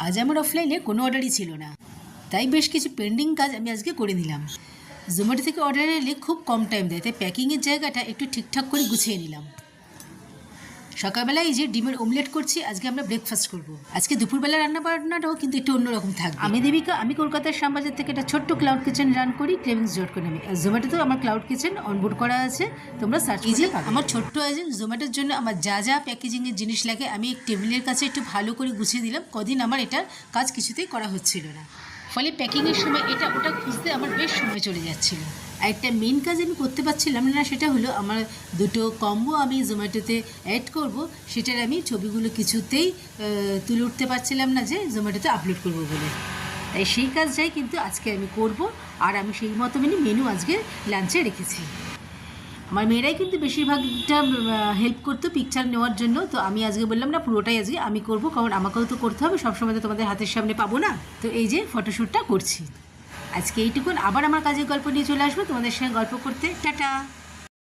আজ আমার অফলাইনে কোনো অর্ডারই ছিল না, তাই বেশ কিছু পেন্ডিং কাজ আমি আজকে করে নিলাম। জোম্যাটো থেকে অর্ডার এলে খুব কম টাইম দেয়, তাই প্যাকিংয়ের জায়গাটা একটু ঠিকঠাক করে গুছিয়ে নিলাম। সকালবেলায় এই যে ডিমের অমলেট করছি, আজকে আমরা ব্রেকফাস্ট করব। আজকে দুপুরবেলা রান্নাবান্নাটাও কিন্তু একটু অন্যরকম থাকবে। আমি দেবিকা, আমি কলকাতার শ্যামবাজার থেকে একটা ছোট্ট ক্লাউড কিচেন রান করি, cravings.com-এ। আর জোম্যাটোতেও আমার ক্লাউড কিচেন অনবোর্ড করা আছে, তোমরা সার্চ করতে পারো। আমার ছোট্ট আয়োজন জোম্যাটোর জন্য আমার যা যা প্যাকেজিংয়ের জিনিস লাগে আমি টেবিলের কাছে একটু ভালো করে গুছিয়ে দিলাম। কদিন আমার এটার কাজ কিছুতেই করা হচ্ছিল না, ফলে প্যাকিংয়ের সময় এটা ওটা খুঁজতে আমার বেশ সময় চলে যাচ্ছিল। আর একটা মেন কাজ আমি করতে পারছিলাম না, সেটা হলো আমার দুটো কম্বো আমি জোম্যাটোতে অ্যাড করব, সেটার আমি ছবিগুলো কিছুতেই তুলে উঠতে পারছিলাম না যে জোম্যাটোতে আপলোড করব বলে। তাই সেই কাজটাই কিন্তু আজকে আমি করব, আর আমি সেই মতো মেনু আজকে লাঞ্চে রেখেছি। আমার মেয়েরাই কিন্তু বেশিরভাগটা হেল্প করতো পিকচার নেওয়ার জন্য, তো আমি আজকে বললাম না, পুরোটাই আজকে আমি করব, কারণ আমাকেও তো করতে হবে, সবসময় তো তোমাদের হাতের সামনে পাবো না। তো এই যে ফটোশ্যুটটা করছি আজকে এইটুকুন। আবার আমার কাজের গল্প নিয়ে চলে আসবো তোমাদের সঙ্গে গল্প করতে। টাটা।